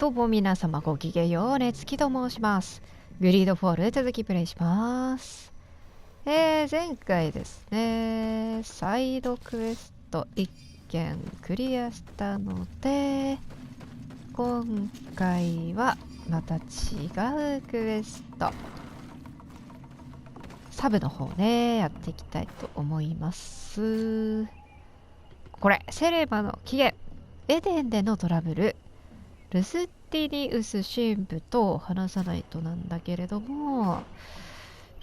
どうも皆様ごきげんよう、ねつきと申します。グリードフォール続きプレイします。前回ですね、サイドクエスト1件クリアしたので、今回はまた違うクエスト、サブの方ね、やっていきたいと思います。これ、セレバの起源、エデンでのトラブル、ルスティニウス神父と話さないとなんだけれども、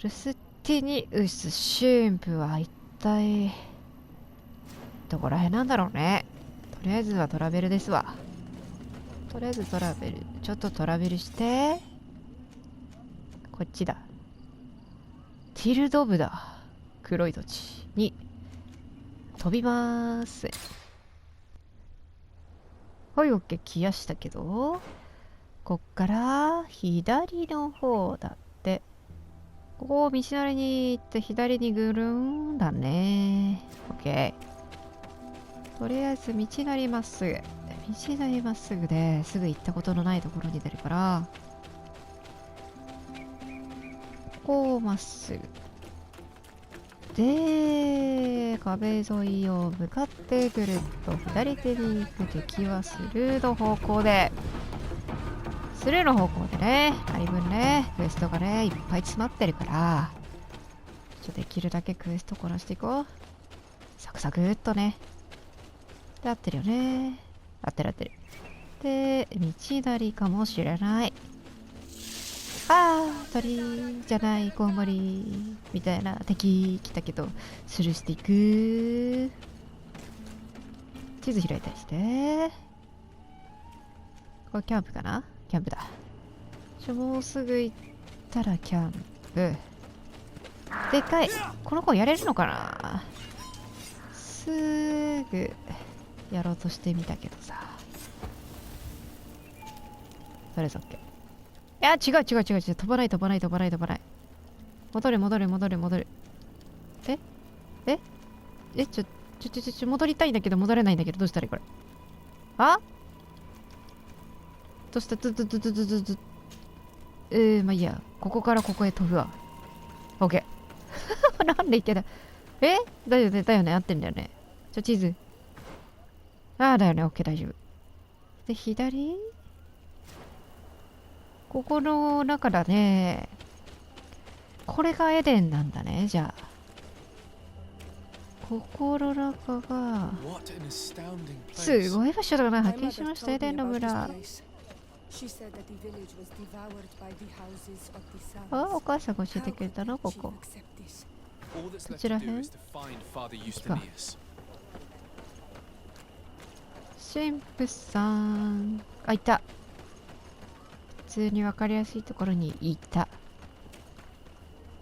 ルスティニウス神父は一体どこら辺なんだろうね。とりあえずはトラベルですわ。とりあえずトラベル、ちょっとトラベルして、こっちだ。ティルドブだ。黒い土地に飛びまーす。はい、オッケー、来やしたけど、こっから左の方だって。ここを道なりに行って左にぐるんだね。オッケー。とりあえず道なりまっすぐ。道なりまっすぐですぐ行ったことのないところに出るから、ここをまっすぐ。で、壁沿いを向かってぐるっと左手に行く敵はスルーの方向で。スルーの方向でね、だいぶね、クエストがね、いっぱい詰まってるから、できるだけクエストこなしていこう。サクサクっとね。で、合ってるよね。合ってる合ってる。で、道なりかもしれない。あー、鳥じゃない、コウモリみたいな敵来たけど、スルーしていく。地図開いたりして。これキャンプかな？キャンプだ。もうすぐ行ったらキャンプ。でかい。この子やれるのかな？すぐやろうとしてみたけどさ。とりあえず OK。いや、違う。飛ばない。戻る。戻りたいんだけど戻れないんだけど、どうしたらいいこれ。あ？どうしたまあいいや。ここからここへ飛ぶわ。OK。なんでいけない。だよね。合ってんだよね。地図。だよね。OK、大丈夫。で、左？ここの中だね。これがエデンなんだね、じゃあ。ここの中が、すごい場所だな。発見しました、エデンの村。あ、お母さんが教えてくれたの、ここ。こちらへん？神父さん。あ、いた。普通に分かりやすいところにいた。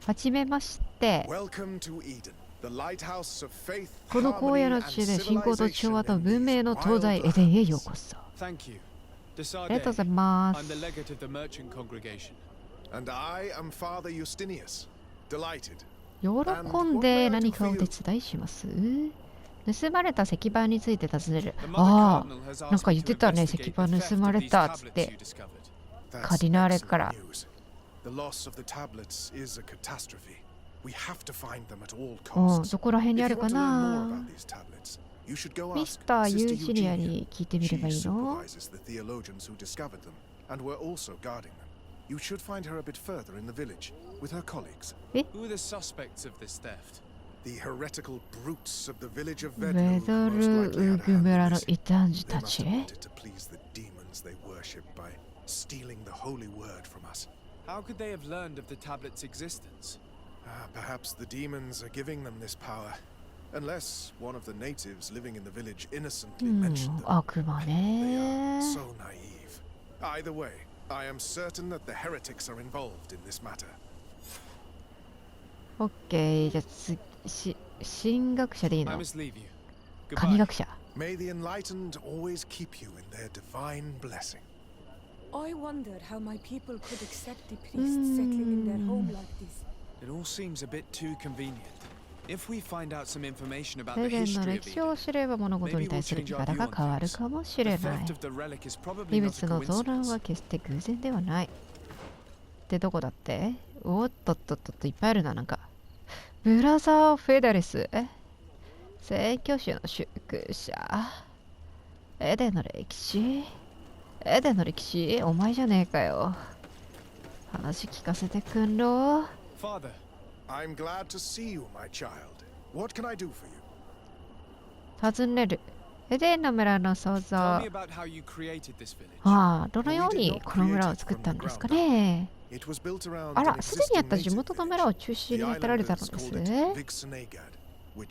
はじめまして。この荒野の地で信仰と調和と文明の東西エデンへようこそ。ありがとうございます。喜んで何かお手伝いします。盗まれた石板について尋ねる。ああ、なんか言ってたね、石板盗まれたっつって。カディナーレから。どこら辺にあるかな。ミスター・ユージニアに聞いてみればいいの？You should find her a bit further in the village with her colleagues. Who are the suspects of this theft? The heretical brutes of the village of Vedru most likely had wanted to please the demons they worship by stealing the holy word from us. How could they have learned of the tablet's existence? Perhaps the demons are giving them this power. Unless one of the natives living in the village innocently mentioned them. They are so naive. Either way.I am certain that the heretics are involved in this matter. OK、じゃあ神学者でいいの？神学者。May the enlightened always keep you in their divine blessing. I wondered how my people could accept the priests settling in their home like this. It all seems a bit too convenient. エデンの歴史を知れば物事に対する見方が変わるかもしれない。秘物の盗難は決して偶然ではない。ってどこだって？おっとっとっとっといっぱいあるな、なんか。ブラザー・フェダレス。宣教師の宿舎。エデンの歴史？エデンの歴史？お前じゃねえかよ。話聞かせてくんろ。Father, I'm glad to see you, my child. What can I do for you? 尋ねる。エデンの村の創造。ああ、どのようにこの村を作ったんですかね。あら、すでにあった地元の村を中心に建てられたのです。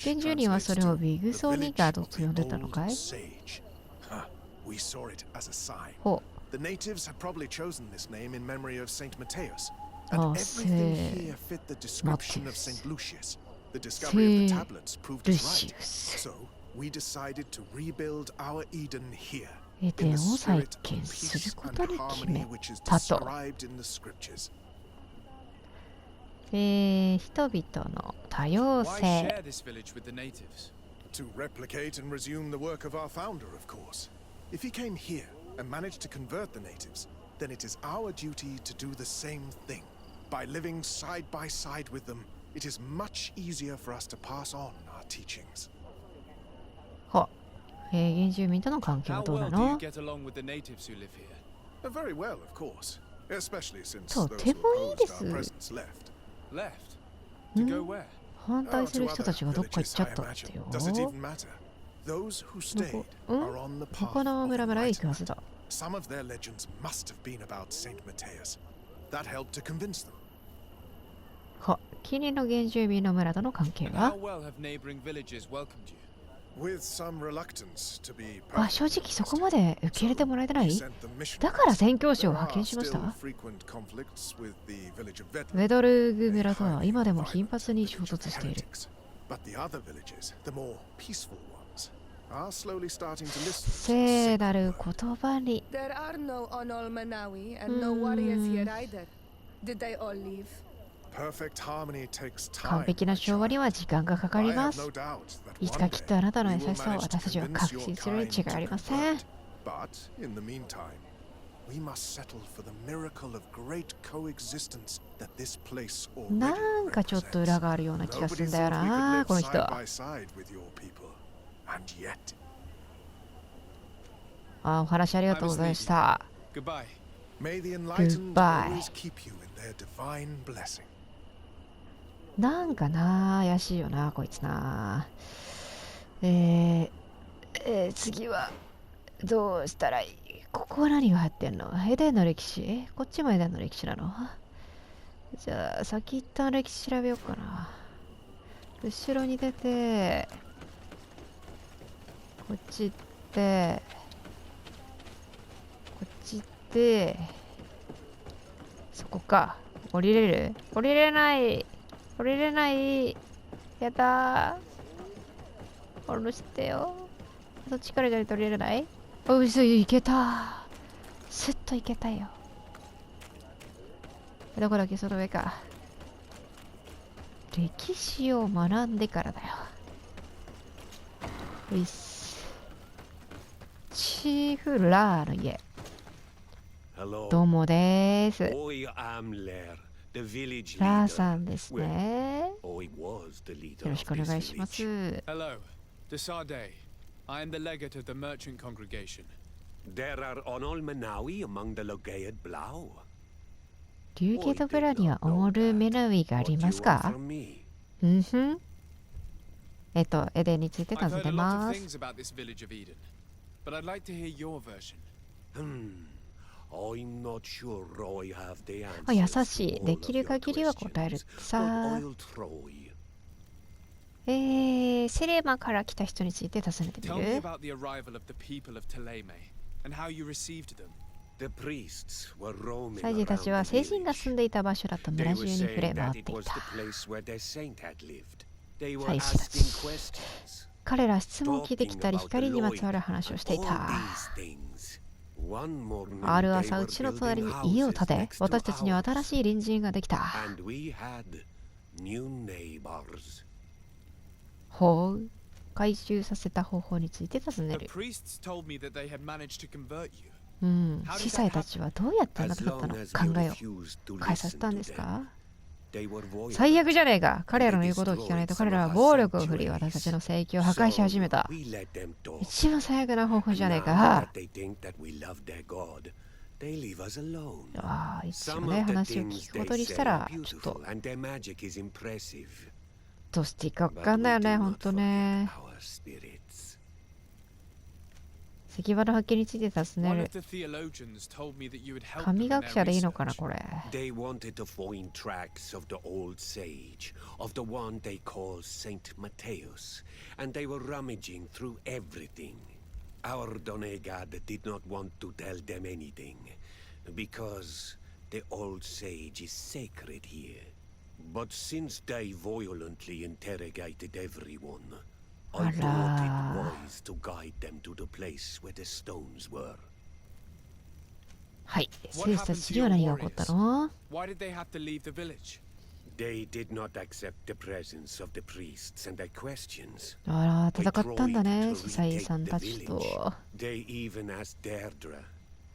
原住民はそれをビグソニガードと呼んでたのかい？ほう。The natives had probably chosen this name in memory of Saint Matthias, Oh, and everything here fit the description of Saint Lucius. The discovery of the tablets proved it right. So we decided to rebuild our Eden here, in the spirit of peace and harmony which is described in the scriptures. 人々の多様性。To replicate and resume the work of our founder, of course. If he came here and managed to convert the natives, then it is our duty to do the same thing. By living side by side with them, it is much easier for us to pass on our teachings. は、原住民との関係はどうなの？ Very well, of course, especially since と those て who もいいで opposed our す。 presence left. 反対する人たちがどっか行っちゃったってよ。Does it even matter? Those who stayed are on the path 他の村々へ行くはずだ。Some of their legends must have been about Saint Matthias. That helped to convince them. は、近隣の原住民の村との関係は？ With some reluctance, to be あ、正直そこまで受け入れてもらえてない？だから宣教師を派遣しました。ウェドルグ村とは今でも頻発に衝突している。聖なる言葉に。完璧な調和には時間がかかります。いつかきっとあなたの優しさを私たちは確信するに違いありません。なんかちょっと裏があるような気がするんだよな、この人は。あ、お話ありがとうございました。グッバイ。なんかな、怪しいよな、こいつな。次はどうしたらいい？ここは何が入ってんの？エデンの歴史？こっちもエデンの歴史なの？じゃあ先一旦歴史調べようかな。後ろに出てこっち行ってこっち行ってそこか。降りれる？降りれない。降りれない。やだー。降ろしてよ。そっちからじゃないと降りれない？おいしい、いけた。スッといけたよ。どこだっけ、その上か。歴史を学んでからだよ。ういっす。チーフラーの家。どうもでーす。ラーさんですね。よろしくお願いします。Hello, Desade. I am the legate of the merchant congregation. There are Onol Menawi among the Logead Blau. リューゲートブラにはオールメナウィがありますか？うんふん。エデンについて尋ねます。あ、優しい。できる限りは答えるさ。セレマから来た人について尋ねてみる？祭司たちは聖人が住んでいた場所だと村中に触れ回っていた。祭司たち。彼ら質問を聞いてきたり光にまつわる話をしていた。ある朝うちの隣に家を建て、私たちには新しい隣人ができた。回収させた方法について尋ね The る。 priests told me that they had managed to convert you. 司祭たちはどうやってあなた方の考えを変えさせたんですか？最悪じゃねえか。彼らの言うことを聞かないと彼らは暴力を振り、私たちの聖域を破壊し始めた。一番最悪な方法じゃねえか。一応ね、話を聞くことにしたら、ちょっとどうしていいか分かんないよね、ほんとね。石場の発見について尋ね One る。 of the theologians told me that you had helped 神 them in 学 their 者でいいのかな、 research. これ。 They wanted to find tracks of the old sage, of the one they call Saint Matthäus, and they were rummaging through everything. Our Donegad did not want to tell them anything, because the old sage is sacred here. But since they violently interrogated everyone, I thought it wise to guide them to the place where the stones were. はい。生徒たちには何が起こったの？ Why did they have to leave the village? They did not accept the presence of the priests and their questions. あら、戦 They ったんだ tried ね、 to 司祭 retake さん the たち village. と。 They even asked Deirdre,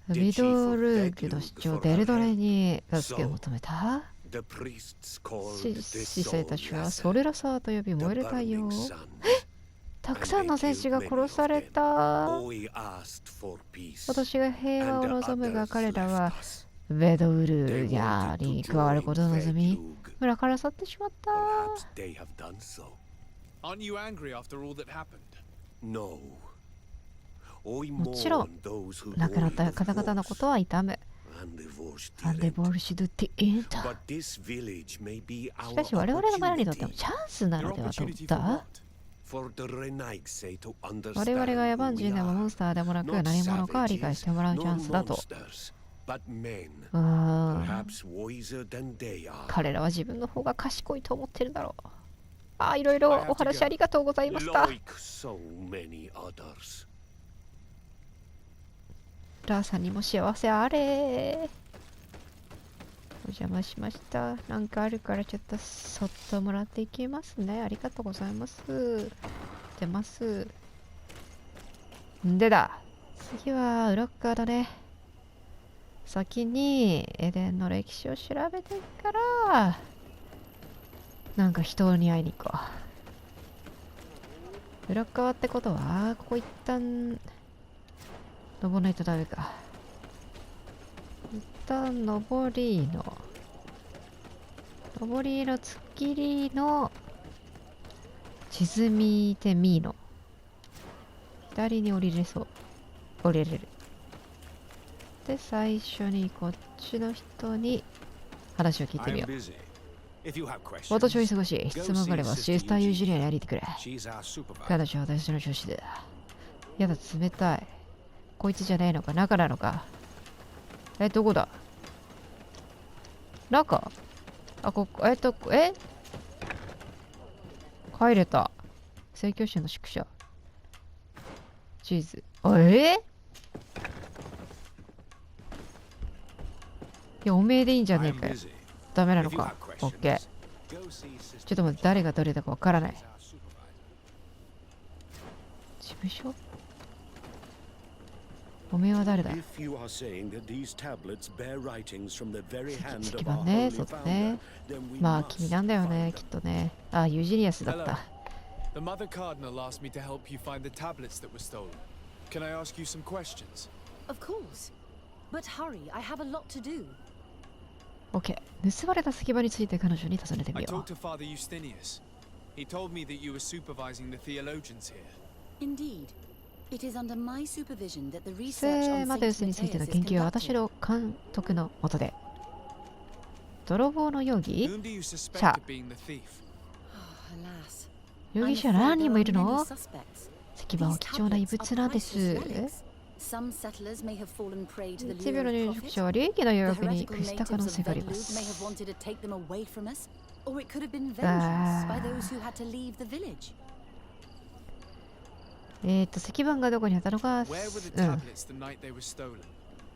ミドルーグの主張デルドレに助けを求めた。 the priests called the 司祭たちは soul ソレラサーと呼び the 燃える太陽。 burning sun. たくさんの戦士が殺された。 Boy asked for peace. 私が平和を and 望むが others 彼らは left us. ベドウルーヤーに加わることを望み Vedlug. 村から去ってしまった。 Perhaps they have done so. Aren't you angry after all that happened? No. I もちろん mourn those who 亡くなった died 方 of 々の wars ことは痛む。 and divorced アンデ the ボルシュドゥティエンタ。 But this village may be し our かし我々の村にとっても opportunity チャンスな Your のではと思っ opportunity for た。 what? for the Renaigse to 我々が野 understand 蛮 who 人でも we モ are. ンスターでもなく Not 何者か理解してもらうチャ savages, ンスだ nor と。 monsters, but men, perhaps wiser than they are. 彼らは自分の方が賢いと思ってるだろう。ああ、いろいろお話ありがとうございました。 Like so many others. ラーさんにも幸せあれ。お邪魔しました。なんかあるからちょっとそっともらっていきますね。ありがとうございます。出ます。んでだ。次はウロッカーだね。先にエデンの歴史を調べてから、なんか人に会いに行こう。ウロッカーってことは、ここ一旦、登らないとダメか。一旦上りの突きりの地図見てみーの左に降りれそう。降りれる。で、最初にこっちの人に話を聞いてみよう。私は忙しい。質問があればシスターユージュリアにやりてくれ。彼女は私の上司だ。やだ、冷たい。こいつじゃないのか、中なのか。どこだ？中？あ、ここ、帰れた。宣教師の宿舎。チーズ。いや、おめえでいいんじゃねえかよ。ダメなのか。オッケー。ちょっと待って、誰が誰だかわからない。事務所？おめえは誰だ？石板ね、そうだね。まあ、君なんだよね、きっとね。あ、ユージニアスだった。The Mother Cardinal asked me to help you find the tablets that were stolen. Can I ask you some questions? Of course. But hurry, I have a lot to do. OK。盗まれた石板について彼女に尋ねてみ I よ talked to Father Justinius. He told me that you were supervising the theologians here. Indeed. It is under my supervision that the う。 research on マテウスについての研究は私の監督の下で。泥棒の容疑？ Whom do you suspect of being the thief? Alas. 容疑者何人もいるの？石板は貴重な遺物なんです。一秒の入植者は利益の誘惑に屈した可能性があります。石板がどこにあったのか、Where were the tablets the night they were stolen?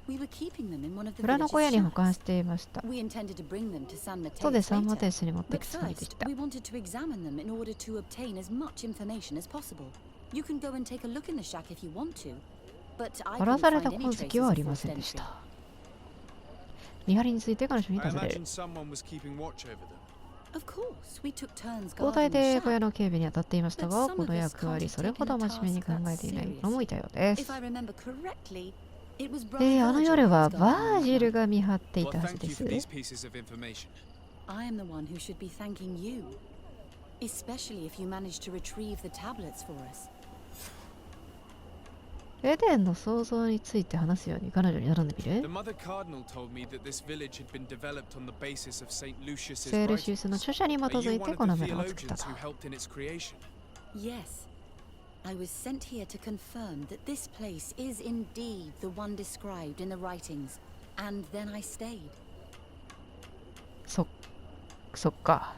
We were keeping them in one of the 裏の小屋に village's 保管 shacks. していました。 We intended to bring them to San 後で Mateus サンマテ later. ウスに持ってい But くつもりでし first, た。 we wanted to examine them in order to obtain as much information as possible. You can go and take a look in the shack if you want to. But I 荒ら couldn't された find 痕 any 跡は traces あ of りませ forced んでし entry. た。見張りについて彼女に I 尋ね imagine る。 someone was keeping watch over them. Of course, we took turns 交代 guarding the で小屋 shack. の警備に当たっていましたが、この役割それほど真面目に考えていない者もいたようです。 If I remember correctly, it was あの Brother 夜 Virgil は who was バ guarding ー the ジル shack. が見張ってい Well, たはず thank で you す。 for these pieces of information. I am the one who should be thanking you, especially if you managed to retrieve the tablets for us. エデンの創造について話すように彼女に頼んでみ The る。 Mother Cardinal told me that this village had been developed on the basis of Saint Lucius's セールシウ writings. スの著者に基 Are づ you いて one この of the 村を作った theologians と。 who helped in its creation? Yes. I was sent here to confirm that this place is indeed the one described in the writings, and then I stayed. そっか。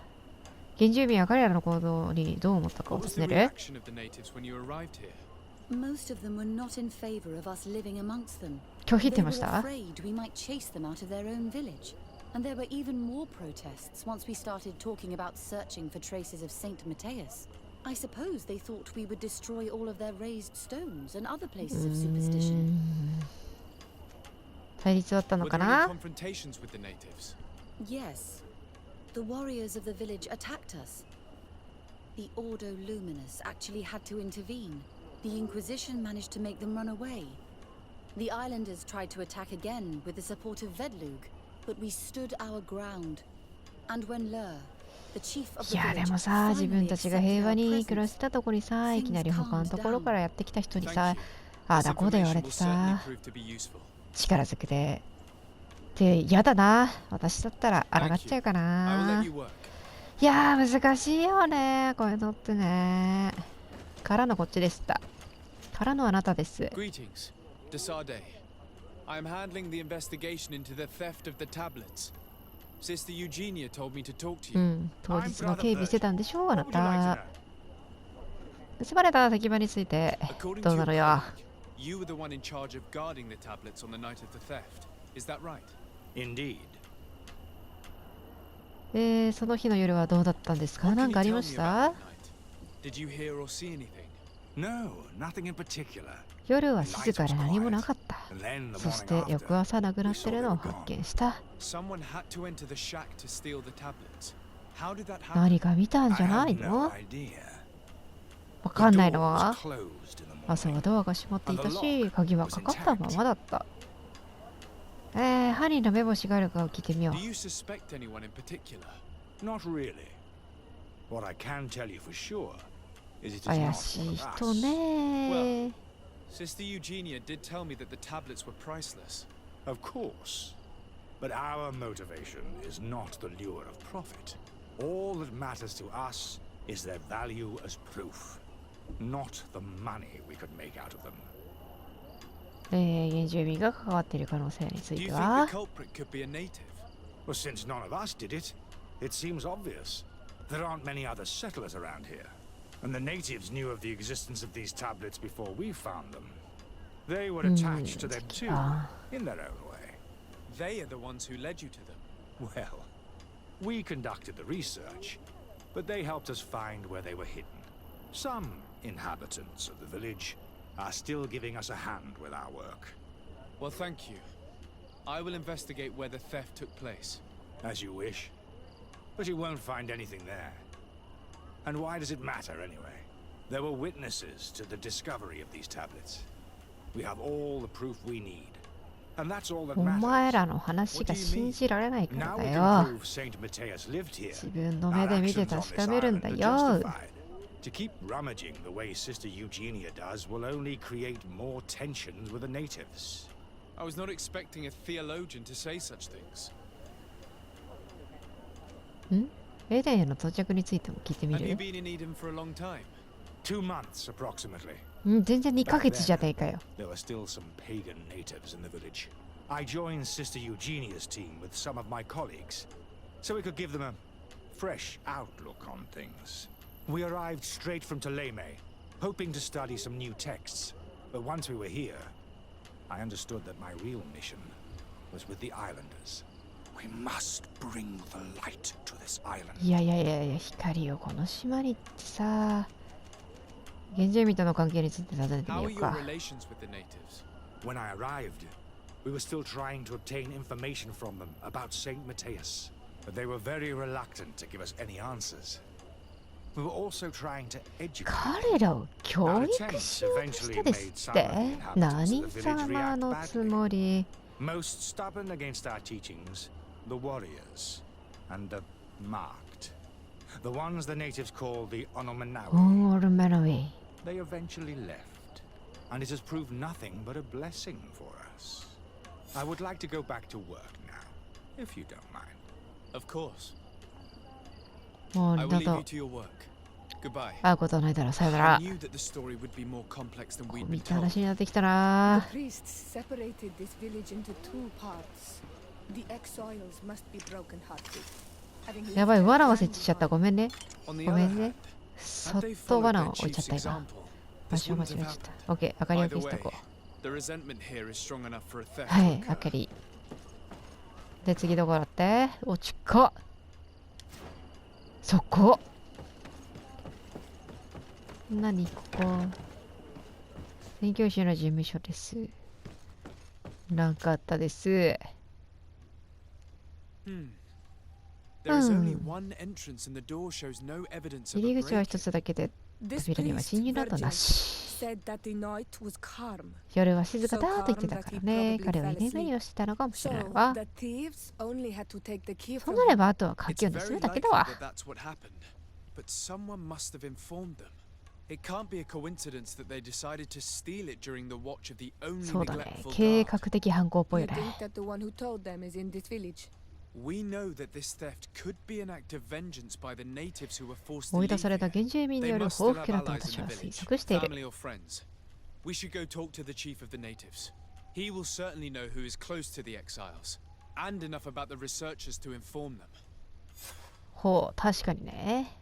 原住民は彼らの行動にどう思ったかを What was 尋 the ねる。 reaction of the natives when you arrived here? Most of them were not in favor of us living amongst them. 拒否っ They てま were した。 afraid we might chase them out of their own village. And there were even more protests once we started talking about searching for traces of Saint Mateus. I suppose they thought we would destroy all of their raised stones and other places of superstition. 対立はあったの Were か there any な。 confrontations with the natives? Yes. The warriors of the village attacked us. The Ordo Luminous actually had to intervene. The Inquisition managed to make them run away. The islanders tried to attack again with the support of Vedlug, but we stood our ground. And when Lur, the chief of い the やで village, もさ、自 finally 分たちが accepted 平和 our に暮らし presence, てたとこにさ、いきなり他のところからやってきた人に Thank さ you.、ああ This だこうだ言われ information て will さ、 certainly prove to be useful. 力ずくで。で、嫌だな。私だったら抗っちゃうか I will な let。you work. いやー、難しいよね。こういうのってね。からのこっちでした。からのあなたです。 Greetings, Desarde. I am handling the investigation into the theft of the tablets. Sister Eugenia told me to talk to う you. ん、当日の警備してたんでしょう、あなた。盗まれた石板について、 According ど to うな your のよ。 colleague, you were the one in charge of guarding the tablets on the night of the theft. Is that right? Indeed. その日の夜はどうだったんですか？ What な can ん you かあり tell ま me し about た？ that night? Did you hear or see anything? No, nothing in particular. 夜は静かで何もなかった。 And then the そし morning て翌 after, 朝亡くなってるのを発見した。 Someone had to enter the shack to steal the tablets. How did that happen? 何か見たん I じゃない had の？ no idea. わかんないの The door は was closed in the 朝は morning. ドアが閉まっていたし、鍵はかかったままだった。犯人の目星があるかを聞いてみよ Do you suspect anyone in particular? Not really. What I can tell you for sure is it う。 is 怪 not し one い of 人 us. ね。 Sister Eugenia did tell me that the tablets were priceless. Of course. But our motivation is not the lure of profit. All that matters to us is their value as proof, not the money we could make out of them. 原住民が関わっている可能性につ Do い you て think は the culprit could be a native? Well, since none of us did it, it seems obvious. There aren't many other settlers around here. And the natives knew of the existence of these tablets before we found them. They were attached to them too, in their own way. They are the ones who led you to them. Well, we conducted the research, but they helped us find where they were hidden. Some inhabitants of the village are still giving us a hand with our work. Well, thank you. I will investigate where the theft took place. As you wish. But you won't find anything there. And why does it matter anyway? There were witnesses to the discovery of these tablets. We have all the proof we need. And that's all that お前 matters. らの話が信じられないから Now だ we よ。 can prove Saint Mateus lived here. 自分の目 Our で見て actions on 確 this かめるん island だ are よ。 justified. To keep rummaging the way Sister Eugenia does will only create more tensions with the natives. I was not expecting a theologian to say such things. エデンへの到着についても聞いてみ Have you る？ been in Eden for a long time? 2 months approximately. 全然2ヶ月じゃねえかよ。 There were still some pagan natives in the village. I joined Sister Eugenia's team with some of my colleagues, so we could give them a fresh outlook on things. We arrived straight from Ptolemy, hoping to study some new texts. But once we were here, I understood that my real mission was with the islanders. We must bring the light to this island. いやいやいやいや、光をこの島にってさ、原住民との関係について尋ねてみ How よ are う your か。 relations with the natives? When I arrived, we were still trying to obtain information from them about Saint Matthias, but they were very reluctant to give us any answers. We were also trying to educate. 彼らを教育しようとしたですって？何様のつもり？ Most stubborn against our teachings, the warriors, and the marked. The ones the natives call the Onomanawi. オルメノウィ。 They eventually left, and it has proved nothing but a blessing for us. I would like to go back to work now, if you don't mind. Of course. もう I 二 will 度 leave と you to your work. Goodbye. 会うことないだろう。さよな I ら。 knew that the story would be more complex than こ we'd う been いった told. 話になってきたな。 The priests separated this village into two parts. The exiles must be broken-hearted. Having やばい、 left their 罠を設置しちゃった。 landmark, ごめんね。 On the ごめ other んね hand,。そっ had they と followed 罠 their を置いちゃ chief's った今。 example, 場 this 所を間 wouldn't 違え have ちゃった。 happened. オッケー、明かりを Either 消しと way, こ the resentment here is strong enough for a う。 theft は to い、明 occur. かり。で、次どこだって？おちか。そこ。何ここ。宣教師の事務所です。なんかあったです。 Hmm. There is only Hmm. one entrance and the door shows no evidence of 入 a り口は break. 一つだけで、 this 扉には priest 侵入などな Virgil し。 said that the night was calm, 夜は静かだと言ってたからね。 So calm that he 彼は probably 居眠りをしてたのかもし so れないわ。 the thieves only had to take the key そう from なれ him. ばあとは鍵 It's を盗 very むだけ likely だわ。 that that's what happened, but someone must have informed them. It can't be a coincidence that they decided to steal it during the watch of the only そうだね。 neglectful 計 guard. 画的犯行っぽい You よね。 think that the one who told them is in this village? We know that this theft could be an act of vengeance by the natives who were forced to 追い leave 出された here. 原住民に They よる must 報 still 復 have だと allies 私 in は the 推 village, 測している。 family or friends. We should go talk to the chief of the natives. He will certainly know who is close to the exiles, and enough about the researchers to inform them. ほう、確かにね。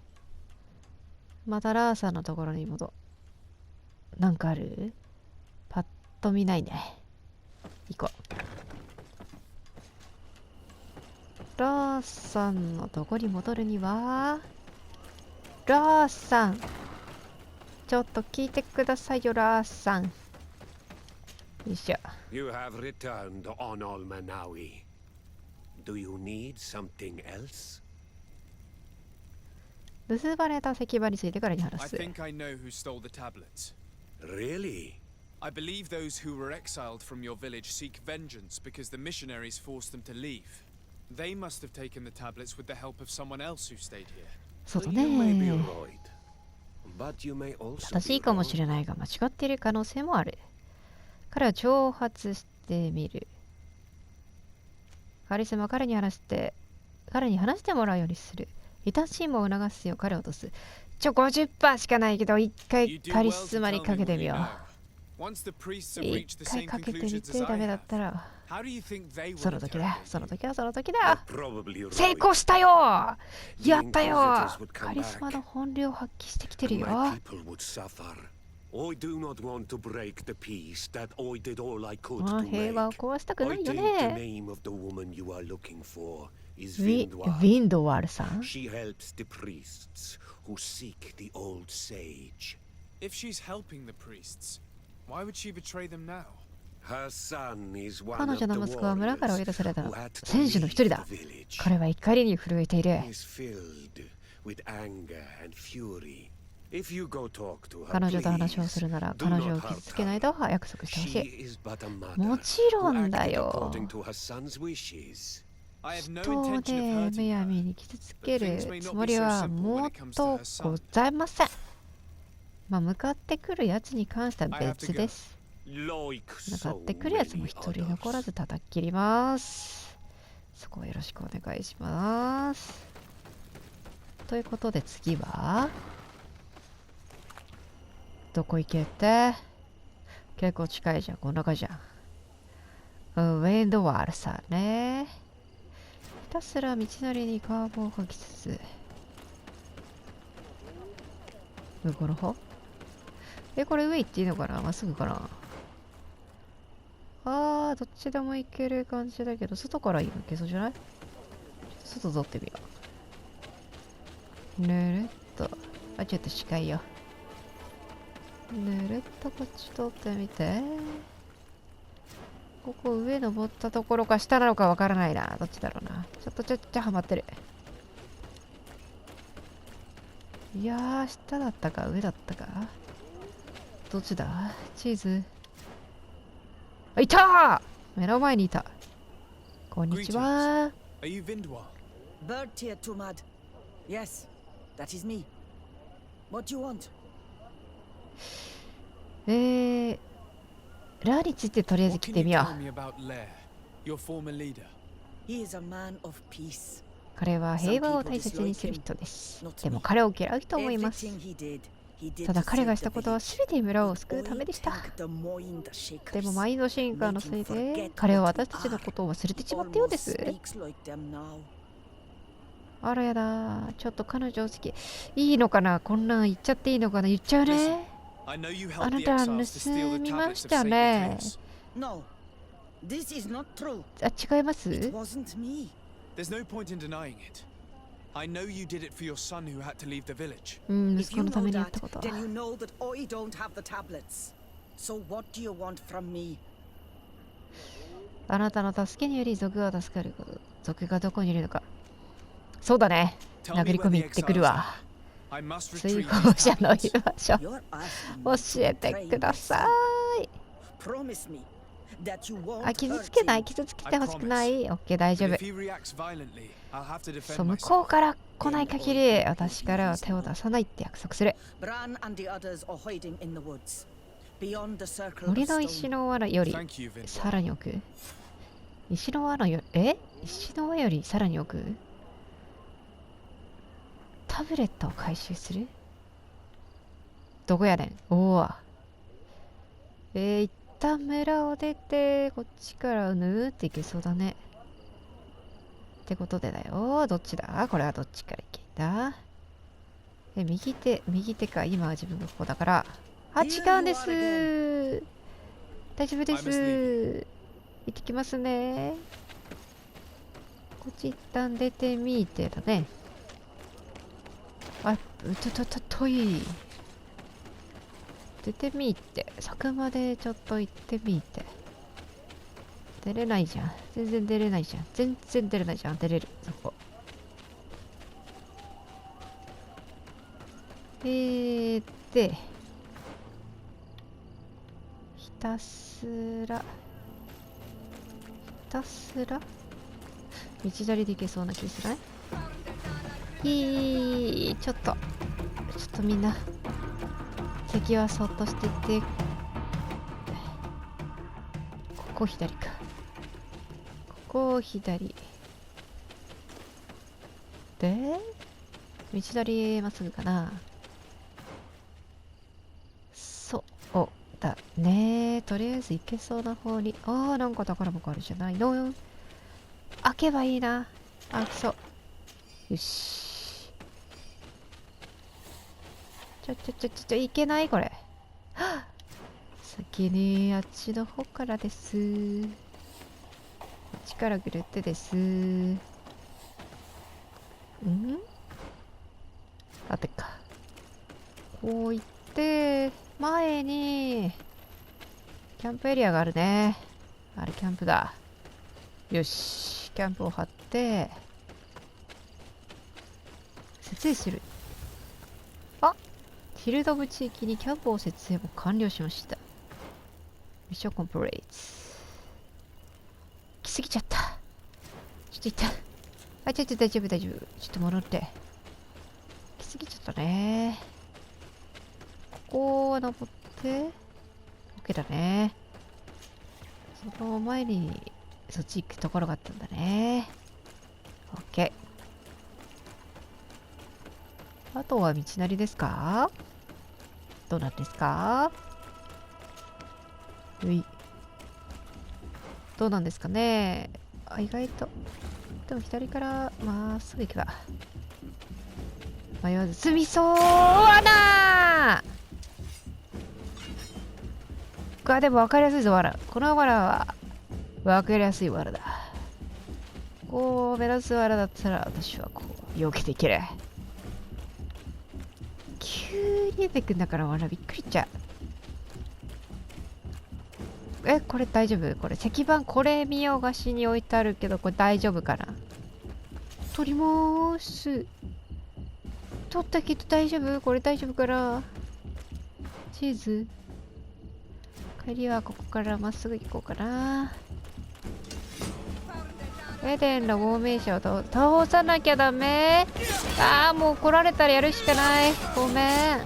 またラーさんのところに戻。なんかある？パッと見ないね。行こう。ラーさんのとこに戻るには、ラーさん。ちょっと聞いてくださいよ、ラーさん。よいしょ。 You have returned on Olmanawi. Do you need something else? 結ばれた石板についてからに I 話す。 think I know who stole the tablets. Really? I believe those who were exiled from your village seek vengeance because the missionaries forced them to leave. They must have taken the tablets with the help of someone else who stayed here. そうだ You may be ね。 right. But you may also 正し be いかも wrong. しれないが間違っている可能性もある。彼は挑発してみる。カリスマは彼に話してもらうようにする。異端心も促すよう彼を落とす。50% しかないけど、一 You 回 do カリ well ス to マ tell に me かけて what み you よ know. う。 Once the priests have 一 reached the 回 same かけてみ conclusions て as ダ I メだっ have, たら、 how do you think they そ will の時だ。 interrogate その you? 時はその時だ。 Probably 成 right. 功したよ。やったよ。 Inquisitors would come カリスマの back. 本領を発揮してきてる And よ。 my people would suffer. I do not want to break the peace that I did all I could まあ to 平和を make. 壊したくな I いよ think the ね。 name of the woman you are looking for is ウ Vindwar. ィンドワールさん。 She helps the priests who seek the old sage. If she's helping the priests, why would she betray them now? Her son is one 彼 of 女 the の息子は村から追い warriors 出された who had to 戦士の一人 leave だ。 the village. 彼は怒りに震えている。 He is filled with anger and fury. If you go talk to her, 彼女と話をす please, るなら do 彼女 not を傷 hurt つけない her. と約束してほ She しい。 is but a mother もちろ who んだ acted よ。 according to her son's wishes. I have no 人を intention ね、 of む hurting や her. みに傷つけるつもりはもっとございません。まあ、向かってくるやつに関しては別です。 Like 向か so ってくるやつも many 一人残ら others. ず叩き切ります。そこをよろしくお願いします。ということで次はどこ行けって？結構近いじゃん、こんな感じじゃん。ウェンドワールさんね。ひたすら道のりにカーブを描きつつ。向こうの方？これ上行っていいのかな？まっすぐかな？あー、どっちでも行ける感じだけど、外から行けそうじゃない？ちょっと外通ってみよう。ぬるっと。あ、ちょっと近いよ。ぬるっとこっち通ってみて。ここ上登ったところか下なのかわからないな。どっちだろうな。ちょっとハマってる。いやー、下だったか上だったか。どっちだ？チーズ。あ、いたー！目の前にいた。こんにちは。Are you Vindwal? Birdtear Tumad. Yes, that is me. What do you want? ラーについてとりあえず What 聞い can て you みよ tell う。 me about Lair, your former leader? He is a man of peace. 彼は平和を大切にする人です。でも彼を嫌う人もいます。 Everything he did ただ to 彼が save し the たことは village. 全て村を救うためでした。 The mind shakers. でもマインドシンカーのせいで彼は私たちのことを忘れてしまったようです。 Speaks like them now. あらやだ。ちょっと彼女好き。いいのかな、こんなん言っちゃっていいのかな、言っちゃうね。 I know you あ helped な the た exiles to steal 盗 the みま tablets し of た Saint ね。 Mateus. No, this is not true. あ、違いま It す？ wasn't me. There's no point in denying it. I know you did it for your son who had to leave the village. うん、 If 息 you 子のた know めにやっ that, たことは。 then you know that I don't have the tablets. So what do you want from me? あなたの助けにより族が助かること。族がどこにいるのか。そうだね。 Tell 殴 me り where 込み the 行ってくる exiles わ。 are. I must 追 retrieve 放 these 者のい tablets. る場所。 You're asking 教 me え to て betray くだ my さ son. い。 Promise me that you あ、 won't 傷 hurt つけない、 him. 傷つけてほしくない。オッケー、大丈 But 夫 if。he reacts violently, I'll have to そ defend う、向こう myself. から来ない限り、私からは手を出さないって約束する。 Bran and the others are hiding in the woods, beyond the circle of 森の石 stone. の罠より Thank you, Vindwal. さらに奥。石の罠より、石の輪よりさらに奥。タブレットを回収する？どこやねん。おお。一旦村を出て、こっちからぬーって行けそうだね。ってことでだよ。どっちだ？これはどっちから行けんだ？右手か。今は自分がここだから。あ、違うんです。大丈夫です。行ってきますね。こっち一旦出てみてだね。あ、遠い。出てみて。柵までちょっと行ってみて。出れないじゃん。全然出れないじゃん。全然出れないじゃん。出れる。そこ。で、ひたすら道なりで行けそうな気するね。ちょっとみんな敵はそっとしてて、ここ左か。ここ左で、道なりまっすぐかな。そうだね。とりあえず行けそうな方に。ああ、なんか宝箱あるじゃないの。開けばいいな。開きそう。よし。いけないこれ。はっ、先にあっちの方からです。こっちからぐるってです。あてか。こう行って、前に、キャンプエリアがあるね。あれ、キャンプだ。よし。キャンプを張って、設営する。あ、ヒルドブ地域にキャンプを設営も完了しました。ミッションコンプレイツ。来すぎちゃった。ちょっと一旦。あ、大丈夫。ちょっと戻って。来すぎちゃったね。ここを登って、OK だね。その前に、そっち行くところがあったんだね。OK。あとは道なりですか？どうなんですか？どうなんですかね。あ、意外と。でも左からまっすぐ行けば。迷わず積みそう罠でも分かりやすいぞ、罠。この罠はわかりやすい罠だ。こう目立つ罠だったら私はこう避けていける。急に出てくんだから罠びっくりしちゃう。これ大丈夫？これ石板これ見よがしに置いてあるけどこれ大丈夫かな？取ります。取ったけど大丈夫？これ大丈夫かな？チーズ帰りはここからまっすぐ行こうかな。エデンの亡命者を倒さなきゃダメ。ああ、もう来られたらやるしかない。ごめん。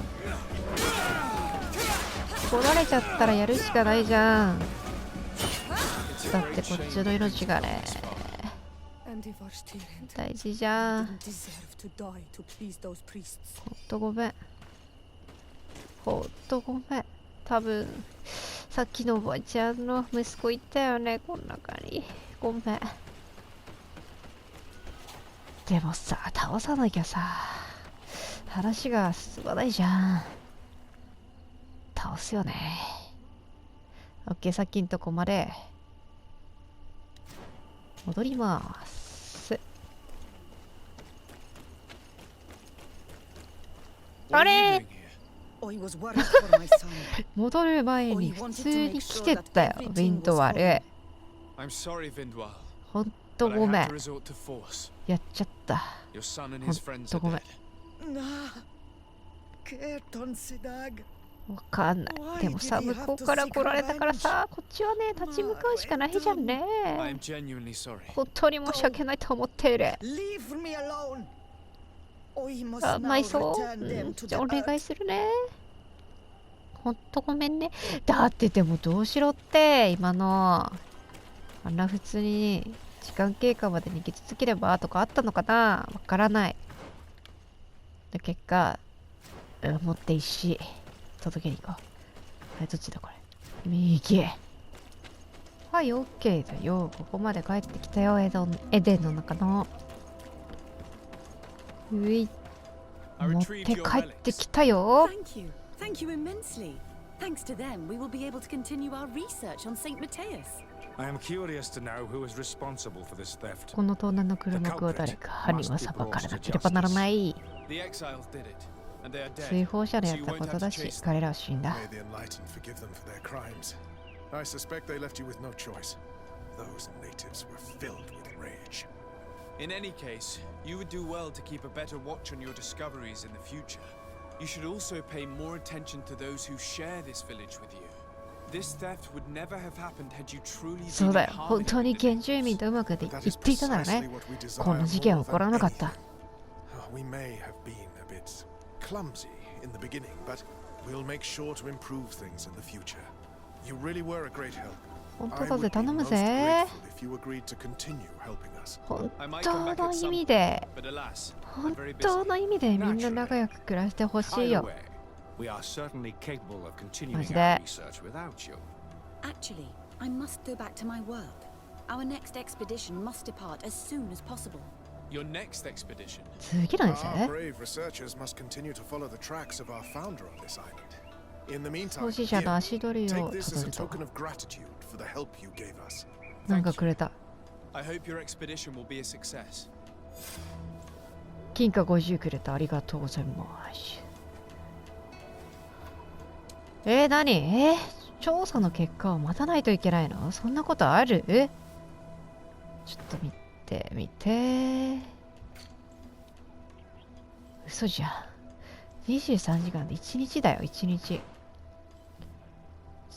来られちゃったらやるしかないじゃん。だってこっちの命がね大事じゃん。ほんとごめん。ほんとごめん。多分さっきのおばあちゃんの息子いたよね、この中に。ごめん。でもさ、倒さなきゃさ話が進まないじゃん。倒すよね。オッケー、さっきんとこまで戻ります。あれ戻る前に普通に来てたよ、ヴィンドワル。ほんとごめん。やっちゃった。ほんとごめん。わかんない。でもさ、向こうから来られたからさ、こっちはね、立ち向かうしかないじゃんね。本当に申し訳ないと思っている。あ、まいそう。じゃあお願いするね。ほんとごめんね。だってでもどうしろって、今の。あんな普通に時間経過まで逃げ続ければとかあったのかな、わからない。で結果、持って石届けに行こう。はい、どっちだこれ。右。はい、オッケーだよ。ここまで帰ってきたよ、エデンの中の。うい。持って帰ってきたよ。Thank you immensely. Thanks to them, we will be able to continue our research on Saint Matthias. I am curious to know who is responsible for this theft. この盗難の黒幕を誰か犯人は裁かれなければならない。追放者のやったことだし、彼らは死んだ。I suspect they left you with no choice. Those natives were filled with rage. In any case, you would do well to keep a better watch on your discoveries in the future. You should also pay more attention to those who share this village with you. This theft would never have happened had you truly been そうだよ。本当に原住民とうまく言っていたならね、こんな事件は起こらなかった。We may have been a bit clumsy in the beginning, but we'll make sure to improve things in the future. You really were a great help. 本当だぜ、頼むぜ。本当の意味で、本当の意味でみんな仲良く暮らしてほしいよ。マジで。Actually, I must go back to my work. Our next expedition must depart as soon as possible. Your next expedition. 次なんですね。創始者の足取りをたどると。なんかくれた。金貨50くれた。ありがとうございます。何？調査の結果を待たないといけないの？そんなことある？ちょっと見てみて。嘘じゃん。23時間で1日だよ、1日。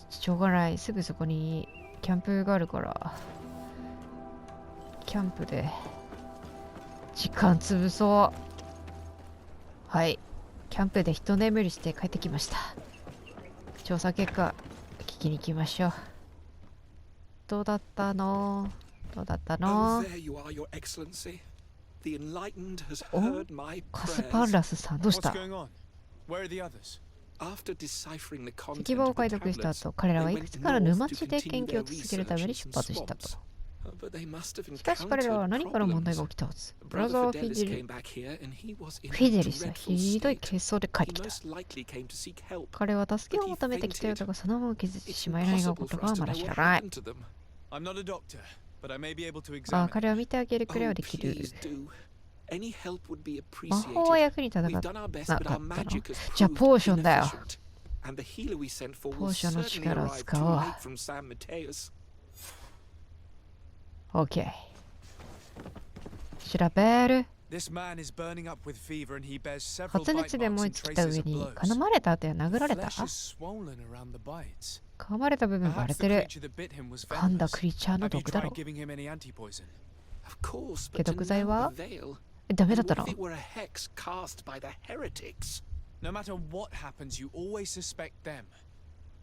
しょうがない。すぐそこにキャンプがあるから、キャンプで時間潰そう。はい。キャンプで一眠りして帰ってきました。調査結果、聞きに行きましょう。どうだったの？どうだったの？お、カスパーラスさん、どうした？石棒を解読した後、彼らはいくつかの沼地で研究を続けるために出発したと。しかし彼らは何から問題が起きたはず。ブラザー・フィデリスはひどい軽装で帰ってきた。彼は助けを求めてきたようだが、そのまま気づいてしまいないがことがまだ知らない。I'm not a doctor, but I may be able to あ、 examine. 彼を見てあげるくらいはできる。 Please do. Any help would be 魔法は appreciated. 役に立たな We've か done our っ best, た but our の。 magic has じゃあ proved ポーションだよ。 inefficient. And the healer we sent for ポー will ションの certainly 力を arrive 使 too おう。 late from San Mateus. OK。調べる。 This man is burning up with fever and he bears several 発 bite 熱で marks 燃え and 尽きた traces 上 of に blows. 噛まれた後は殴られた。 Flesh is swollen around the bites. 噛まれた部分割れ Perhaps て the る。 creature that bit him was 噛んだ venomous. クリーチャーの Have you 毒だ tried ろ。 giving him any anti-poison? Of course, 解 but to 毒剤 no は avail. ダメだ And った what の if it were a hex cast by the heretics? No matter what happens, you always suspect them.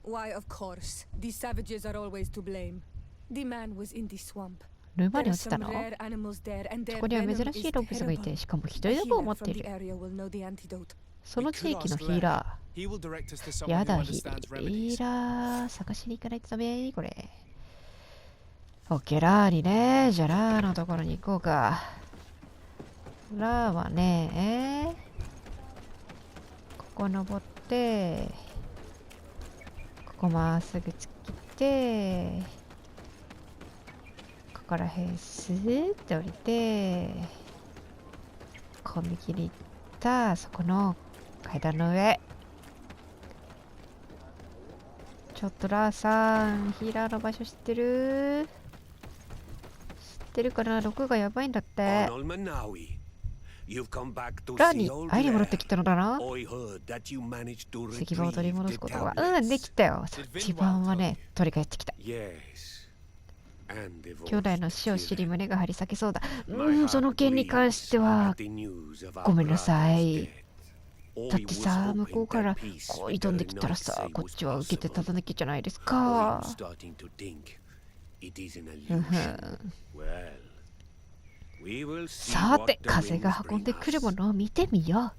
Why, of course. These savages are always to blame. The man was in the swamp. 沼に There are 落ちた some の？ rare animals there, and そ their こには venom 珍 is しい動物がいて、 terrible. しかもひど A い毒を healer 持って from い the る。 area will know the antidote. その地域のヒーラ He will direct us to ー。や someone who だ、ヒ understands ー remedies. ラー探しに行かないとダメこれ。オッケー、ラーにね。じゃあラーのところに行こうか。ラーはね、ここ登って、ここまっすぐ突っ切って、ここら辺スーッて降りて、こう右に行ったそこの階段の上。ちょっとラーさん、ヒーラーの場所知ってる？知ってるかな？毒がやばいんだって。 Onol Manawi, you've come back to ラー see に old 会いに戻って Lair. きたのだな。 I heard that you managed to 石板を取り retrieve 戻 the すことが。tablets. できたよ。石板はね、取り返してきた。 Yes. And they've 兄弟の死を知り killed. 胸が張り裂けそうだ。 My その heart 件に関して bleeds は at、the news of our ごめんなさい。 brother's death. だってさ、 I was 向こう hoping から that peace こう with 挑ん the できたら Knights さ、 say こっ was ちは受けて立 possible. たなきゃじゃないです I'm か。 starting to think it is an うんふ illusion. ん Well, we will see さ what て、 the 風が winds 運んで bring くるも us. のを見てみよ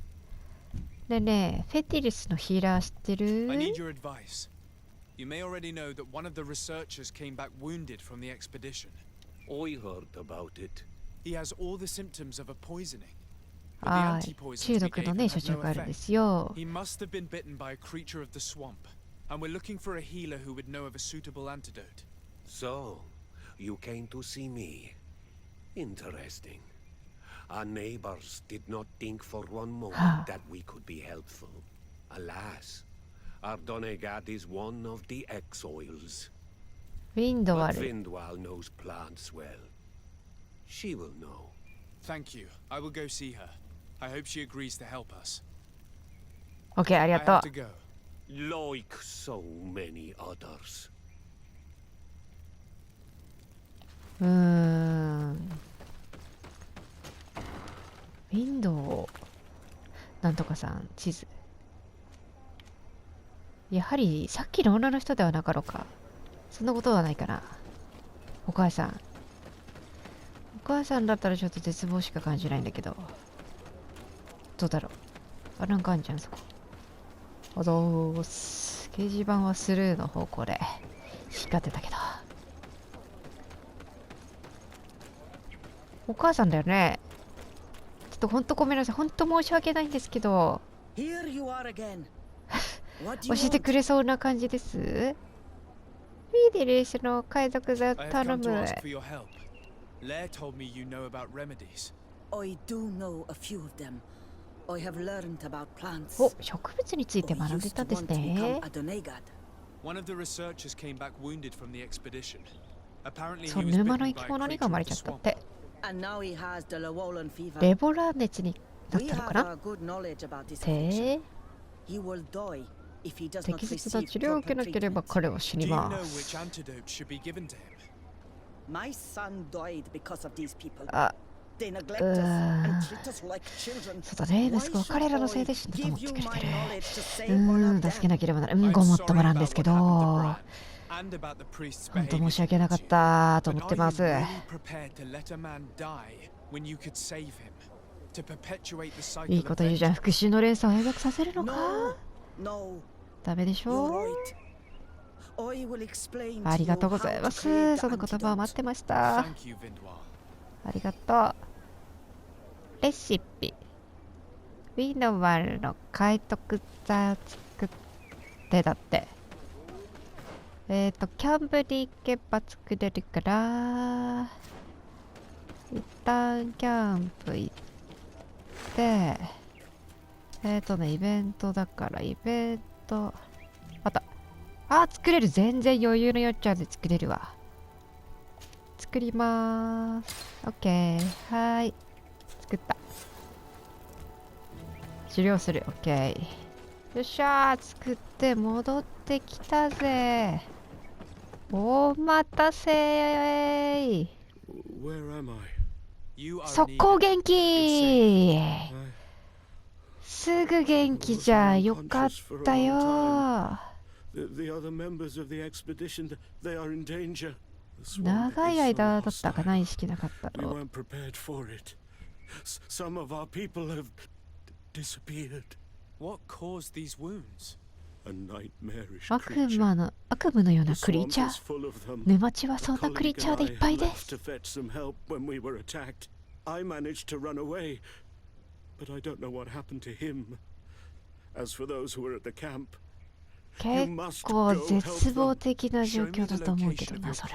う。ねえねえ、フェティリスのヒーラー知ってる？ I need your advice. You may already know that one of the researchers came back wounded from the expedition. I heard about it. He has all the symptoms of a poisoning. あ But the あ、 anti-poisons 中 we 毒 gave の him ね、 had 処置 no があるんで effect. すよ。 He must have been bitten by a creature of the swamp, and we're looking for a healer who would know of a suitable antidote. So, you came to see me. Interesting. Our neighbors did not think for one moment that we could be helpful. Alas, our Donegad is one of the exiles. ウィンドワ But ル。 Vindwal knows plants well. She will know. Thank you. I will go see her. I hope she agrees to help us. オッケー、あり I が have と to う。 go. Like so many others. うーん。ウィンドウ。なんとかさん、地図。やはり、さっきの女の人ではなかろうか。そんなことはないかな。お母さん。お母さんだったらちょっと絶望しか感じないんだけど。どうだろう。あ、なんかあんじゃん、そこ。おどーす。掲示板はスルーの方向で光ってたけど。お母さんだよね。ちょっとほんとごめんなさい。ほんと申し訳ないんですけど、 Here you are again. What do 教 you えて want? くれそうな感じです。ミーデリスの海賊座 I have 頼 come to む。 ask for your help. Lair told me you know about remedies. I do know a few of them. I have learned about plants. お、植物について I 学んで used た to んです want to become ね a。Donegad. One of the researchers came back wounded from the expedition. Apparently そう、 he was 沼の bitten 生 by き物 a に creature 噛ま of れ the ちゃったっ swamp. て。 And now he has the Lewollen fever. レボラ熱になっ We たのか have な a good knowledge about this へ affliction. え。 He will die if he does not 適切な receive 治療を受け proper なければ treatment. 彼は死 Do に you ま know す。 which antidote should be given to him? My son died because of these people. あ、 They neglect us and treat us like children. そうだね。 Why 息子は should 彼らの I せいで死んだと思 give って you くれ my てる。 knowledge to う save one ーん、 of 助け them? なければならない。I'm ごもっと sorry もなんで about すけ what ど。 happened to Bran and about the priest's 本当 behavior 申し訳なかっ towards you. たと思 But って are ま you す。 really prepared to let a man die when you could save him? To perpetuate the cycle いい of こと言うじゃん。 vengeance? 復讐の連鎖を永続させるのか No, no, ダメでし you're ょ right. I will explain あ to り you がとうご how ざい to ま create す。 the その言葉を待っ antidote. てました。 Thank you, Vindwal. ありがとう。レシピ。ウィンドワルの解読座を作ってだって。キャンプに行けば作れるから、一旦キャンプ行って、イベントだから、イベント、あった。あー、作れる。全然余裕のよっちゃんで作れるわ。作りまーす。オッケー。はーい。作った。終了する。オッケー。よっしゃー。作って戻ってきたぜ。お待たせー。速攻元気。すぐ元気じゃん。よかったよ。長い間だったかな、意識なかったの。悪夢のようなクリーチャー。沼地はそんなクリーチャーでいっぱいです。結構絶望的な状況だと思うけどな、それ。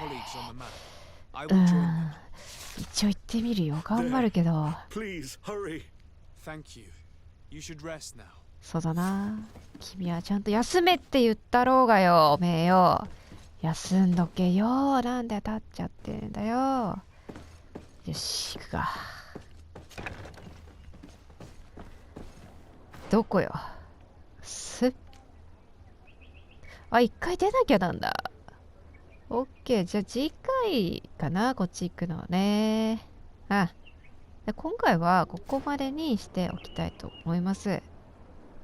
一応行ってみるよ。頑張るけど。そうだな。君はちゃんと休めって言ったろうがよ、おめえよ。休んどけよ。なんで立っちゃってんだよ。よし、行くか。どこよ。あ、一回出なきゃなんだ。オッケー。じゃあ次回かな、こっち行くのね。で今回はここまでにしておきたいと思います。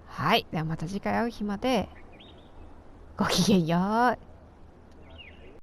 はい。ではまた次回会う日まで。ごきげんよう。